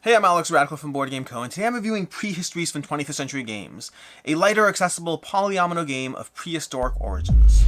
Hey, I'm Alex Radcliffe from Board Game Co, and today I'm reviewing Prehistories from 25th Century Games, a lighter, accessible polyomino game of prehistoric origins.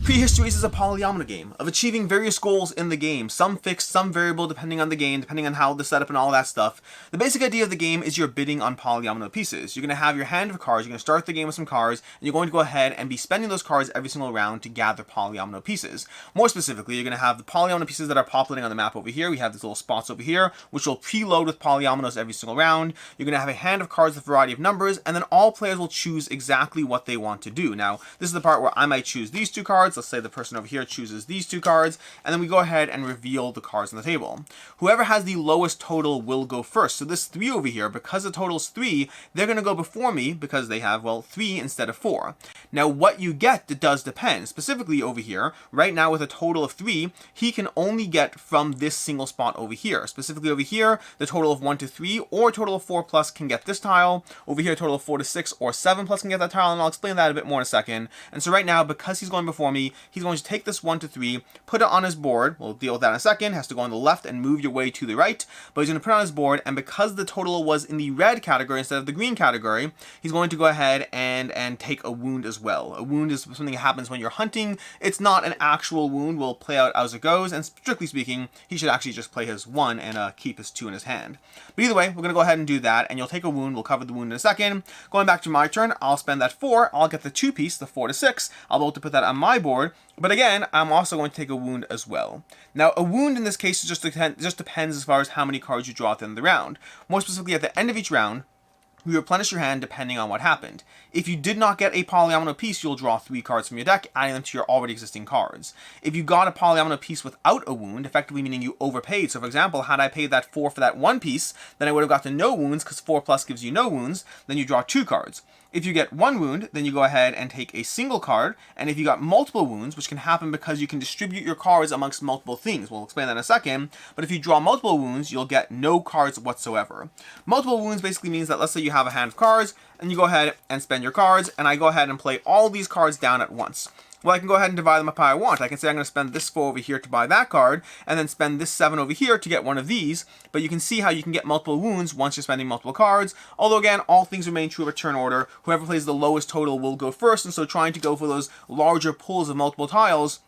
Prehistories is a polyomino game of achieving various goals in the game, some fixed, some variable depending on the game, depending on how the setup and all that stuff. The basic idea of the game is you're bidding on polyomino pieces. You're going to have your hand of cards, you're going to start the game with some cards, and you're going to go ahead and be spending those cards every single round to gather polyomino pieces. More specifically, you're going to have the polyomino pieces that are populating on the map over here. We have these little spots over here, which will preload with polyominoes every single round. You're going to have a hand of cards with a variety of numbers, and then all players will choose exactly what they want to do. Now, this is the part where I might choose these two cards. Let's say the person over here chooses these two cards, and then we go ahead and reveal the cards on the table. Whoever has the lowest total will go first. So this 3 over here, because the total is 3, they're going to go before me because they have, well, 3 instead of 4. Now, what you get does depend. Specifically over here, right now with a total of 3, he can only get from this single spot over here. Specifically over here, the total of 1 to 3 or total of 4 plus can get this tile. Over here, total of 4 to 6 or 7 plus can get that tile, and I'll explain that a bit more in a second. And so right now, because he's going before me, he's going to take this 1 to 3, put it on his board. We'll deal with that in a second. Has to go on the left and move your way to the right, but he's going to put it on his board, and because the total was in the red category instead of the green category, he's going to go ahead and take a wound as well. A wound is something that happens when you're hunting. It's not an actual wound. We'll play out as it goes, and strictly speaking, he should actually just play his 1 and keep his 2 in his hand. But either way, we're going to go ahead and do that, and you'll take a wound. We'll cover the wound in a second. Going back to my turn, I'll spend that 4. I'll get the 2 piece, the 4 to 6. I'll be able to put that on my board, but again, I'm also going to take a wound as well. Now, a wound in this case just depends as far as how many cards you draw at the end of the round. More specifically, at the end of each round, you replenish your hand depending on what happened. If you did not get a polyomino piece, you'll draw 3 cards from your deck, adding them to your already existing cards. If you got a polyomino piece without a wound, effectively meaning you overpaid. So for example, had I paid that 4 for that 1 piece, then I would have gotten no wounds because 4 plus gives you no wounds, then you draw 2 cards. If you get 1 wound, then you go ahead and take a single card, and if you got multiple wounds, which can happen because you can distribute your cards amongst multiple things, we'll explain that in a second, but if you draw multiple wounds, you'll get no cards whatsoever. Multiple wounds basically means that, let's say you have a hand of cards, and you go ahead and spend your cards, and I go ahead and play all these cards down at once. Well, I can go ahead and divide them up how I want. I can say I'm going to spend this 4 over here to buy that card, and then spend this 7 over here to get one of these, but you can see how you can get multiple wounds once you're spending multiple cards, although again, all things remain true of a turn order. Whoever plays the lowest total will go first, and so trying to go for those larger pulls of multiple tiles,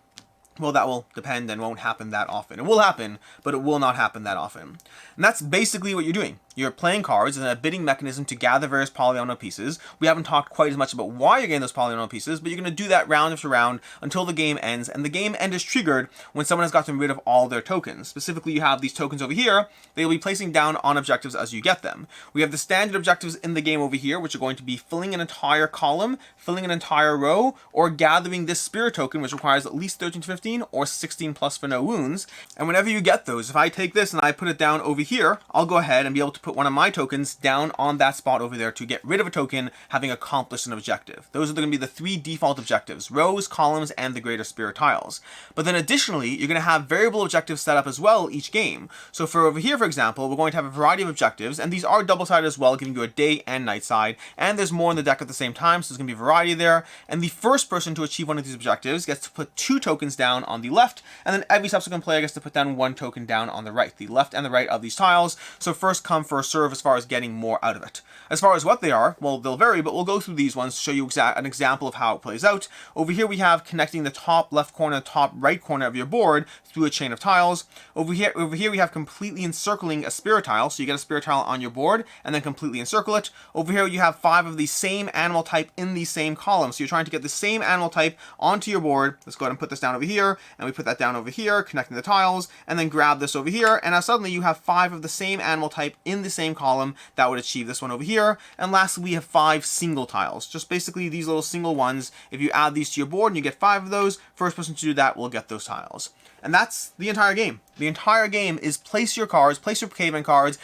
well, that will depend and won't happen that often. It will happen, but it will not happen that often. And that's basically what you're doing. You're playing cards in a bidding mechanism to gather various polyomino pieces. We haven't talked quite as much about why you're getting those polyomino pieces, but you're going to do that round after round until the game ends, and the game end is triggered when someone has gotten rid of all their tokens. Specifically, you have these tokens over here. They will be placing down on objectives as you get them. We have the standard objectives in the game over here, which are going to be filling an entire column, filling an entire row, or gathering this spirit token, which requires at least 13 to 15 or 16 plus for no wounds. And whenever you get those, if I take this and I put it down over here, I'll go ahead and be able to put one of my tokens down on that spot over there to get rid of a token having accomplished an objective. Those are going to be the 3 default objectives: rows, columns, and the greater spirit tiles. But then additionally, you're going to have variable objectives set up as well each game. So for over here, for example, we're going to have a variety of objectives, and these are double-sided as well, giving you a day and night side, and there's more in the deck at the same time, so there's going to be a variety there. And the first person to achieve one of these objectives gets to put 2 tokens down on the left, and then every subsequent player gets to put down 1 token down on the right, the left and the right of these tiles. So first come, first serve as far as getting more out of it. As far as what they are, well, they'll vary, but we'll go through these ones to show you an example of how it plays out. Over here we have connecting the top left corner, top right corner of your board through a chain of tiles. Over here we have completely encircling a spirit tile, so you get a spirit tile on your board and then completely encircle it. Over here you have 5 of the same animal type in the same column, so you're trying to get the same animal type onto your board. Let's go ahead and put this down over here, and we put that down over here, connecting the tiles, and then grab this over here, and now suddenly you have 5 of the same animal type in the same column that would achieve this one over here. And lastly, we have 5 single tiles, just basically these little single ones. If you add these to your board and you get 5 of those, first person to do that will get those tiles. And that's the entire game. The entire game is place your cards, place your caveman cards,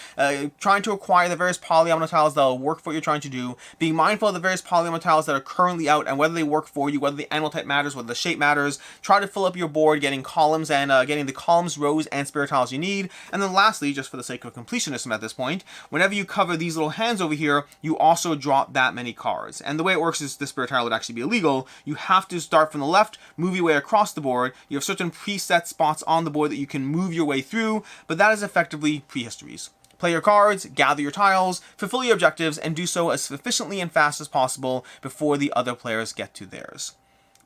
trying to acquire the various polyomino tiles that will work for what you're trying to do, being mindful of the various polyomino tiles that are currently out and whether they work for you, whether the animal type matters, whether the shape matters. Try to fill up your board, getting columns and getting the columns, rows, and spirit tiles you need. And then lastly, just for the sake of completionism at this point, whenever you cover these little hands over here, you also drop that many cards. And the way it works is this spirit tile would actually be illegal. You have to start from the left, move your way across the board. You have certain presets set spots on the board that you can move your way through, but that is effectively Prehistories. Play your cards, gather your tiles, fulfill your objectives, and do so as efficiently and fast as possible before the other players get to theirs.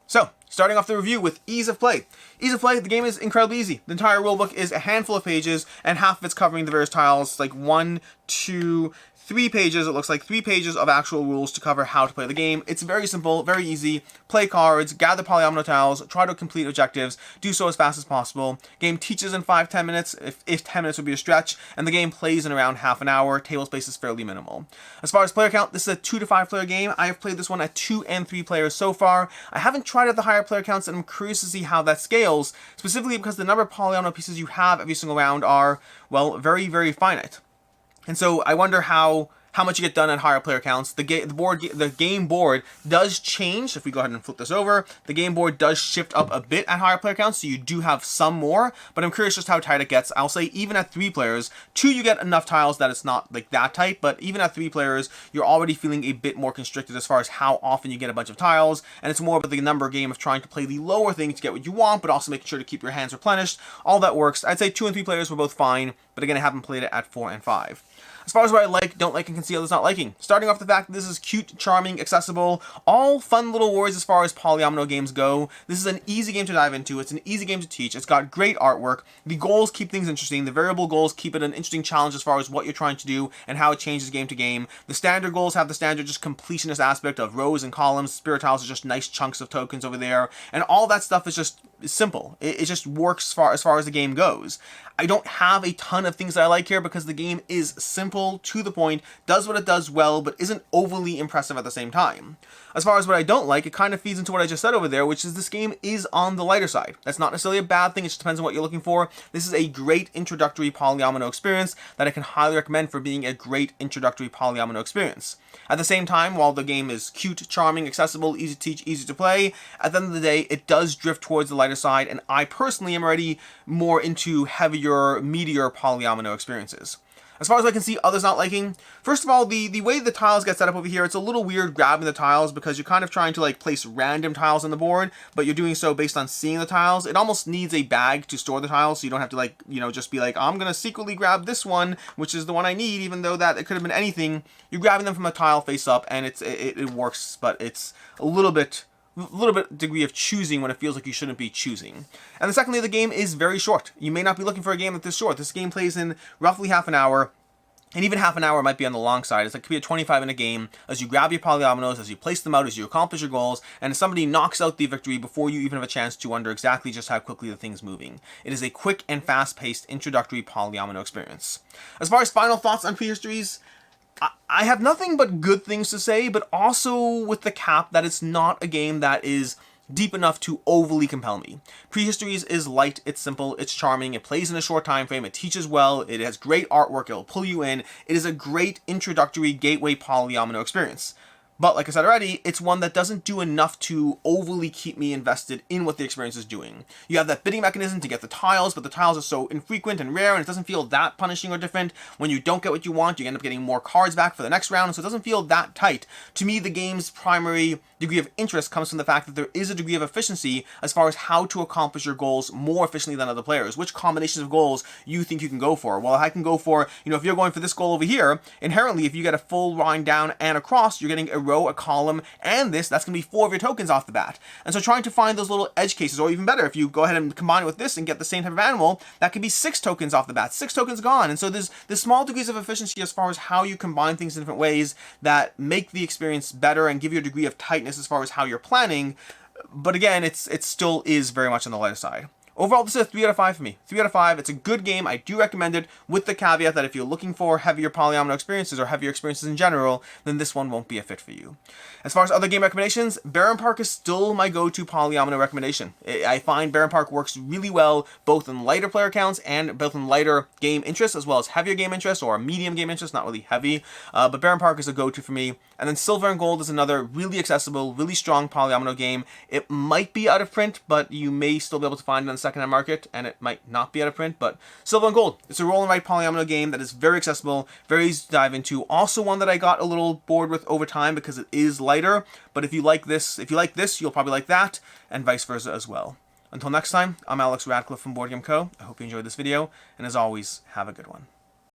So, starting off the review with ease of play. Ease of play, the game is incredibly easy. The entire rulebook is a handful of pages, and half of it's covering the various tiles. It's like 1, 2, 3 pages. It looks like 3 pages of actual rules to cover how to play the game. It's very simple, very easy. Play cards, gather polyomino tiles, try to complete objectives, do so as fast as possible. Game teaches in 5-10 minutes, if 10 minutes would be a stretch, and the game plays in around half an hour. Table space is fairly minimal. As far as player count, this is a 2 to 5 player game. I have played this one at 2 and 3 players so far. I haven't tried out the higher player counts, and I'm curious to see how that scales, specifically because the number of polyomino pieces you have every single round are, well, very, very finite. And so I wonder how much you get done at higher player counts. The game board does change. If we go ahead and flip this over, the game board does shift up a bit at higher player counts, so you do have some more, but I'm curious just how tight it gets. I'll say even at 3 players, 2 you get enough tiles that it's not like that tight, but even at 3 players, you're already feeling a bit more constricted as far as how often you get a bunch of tiles, and it's more about the number game of trying to play the lower thing to get what you want, but also making sure to keep your hands replenished. All that works. I'd say 2 and 3 players were both fine, but again, I haven't played it at 4 and 5. As far as what I like, don't like, and can see others not liking. Starting off the fact that this is cute, charming, accessible, all fun little words as far as polyomino games go. This is an easy game to dive into. It's an easy game to teach. It's got great artwork. The goals keep things interesting. The variable goals keep it an interesting challenge as far as what you're trying to do and how it changes game to game. The standard goals have the standard just completionist aspect of rows and columns. Spirit tiles are just nice chunks of tokens over there. And all that stuff is just simple. It just works as far as the game goes. I don't have a ton of things that I like here because the game is simple, to the point, does what it does well, but isn't overly impressive at the same time. As far as what I don't like, it kind of feeds into what I just said over there, which is this game is on the lighter side. That's not necessarily a bad thing, it just depends on what you're looking for. This is a great introductory polyomino experience that I can highly recommend for being a great introductory polyomino experience. At the same time, while the game is cute, charming, accessible, easy to teach, easy to play, at the end of the day, it does drift towards the lighter side, and I personally am already more into heavier, meatier polyomino experiences. As far as I can see others not liking, first of all, the way the tiles get set up over here, it's a little weird grabbing the tiles because you're kind of trying to like place random tiles on the board, but you're doing so based on seeing the tiles. It almost needs a bag to store the tiles, so you don't have to like, just be like, I'm going to secretly grab this one, which is the one I need, even though that it could have been anything. You're grabbing them from a tile face up, and it works, but it's a little bit degree of choosing when it feels like you shouldn't be choosing. And then secondly, the game is very short. You may not be looking for a game that's this short. This game plays in roughly half an hour, and even half an hour might be on the long side. It could be a 25-minute game as you grab your polyominoes, as you place them out, as you accomplish your goals, and as somebody knocks out the victory before you even have a chance to wonder exactly just how quickly the thing's moving. It is a quick and fast-paced introductory polyomino experience. As far as final thoughts on Prehistories, I have nothing but good things to say, but also with the cap that it's not a game that is deep enough to overly compel me. Prehistories is light, it's simple, it's charming, it plays in a short time frame, it teaches well, it has great artwork, it'll pull you in, it is a great introductory gateway polyomino experience. But like I said already, it's one that doesn't do enough to overly keep me invested in what the experience is doing. You have that bidding mechanism to get the tiles, but the tiles are so infrequent and rare, and it doesn't feel that punishing or different. When you don't get what you want, you end up getting more cards back for the next round, so it doesn't feel that tight. To me, the game's primary degree of interest comes from the fact that there is a degree of efficiency as far as how to accomplish your goals more efficiently than other players. Which combinations of goals you think you can go for? Well, I can go for, if you're going for this goal over here, inherently, if you get a full line down and across, you're getting a row, a column, and that's going to be 4 of your tokens off the bat. And so trying to find those little edge cases, or even better, if you go ahead and combine it with this and get the same type of animal, that could be 6 tokens off the bat. 6 tokens gone. And so there's small degrees of efficiency as far as how you combine things in different ways that make the experience better and give you a degree of tightness as far as how you're planning. But again, it still is very much on the lighter side. Overall, this is a 3 out of 5 for me. 3 out of 5. It's a good game. I do recommend it, with the caveat that if you're looking for heavier polyomino experiences or heavier experiences in general, then this one won't be a fit for you. As far as other game recommendations, Barren Park is still my go-to polyomino recommendation. I find Barren Park works really well, both in lighter player counts and both in lighter game interest, as well as heavier game interest or medium game interest, not really heavy. But Barren Park is a go-to for me. And then Silver and Gold is another really accessible, really strong polyomino game. It might be out of print, but you may still be able to find it on the second-hand market, and it might not be out of print. But Silver and Gold, it's a roll and write polyomino game that is very accessible, very easy to dive into. Also one that I got a little bored with over time because it is lighter. But if you like this, you'll probably like that, and vice versa as well. Until next time, I'm Alex Radcliffe from Board Game Co. I hope you enjoyed this video, and as always, have a good one.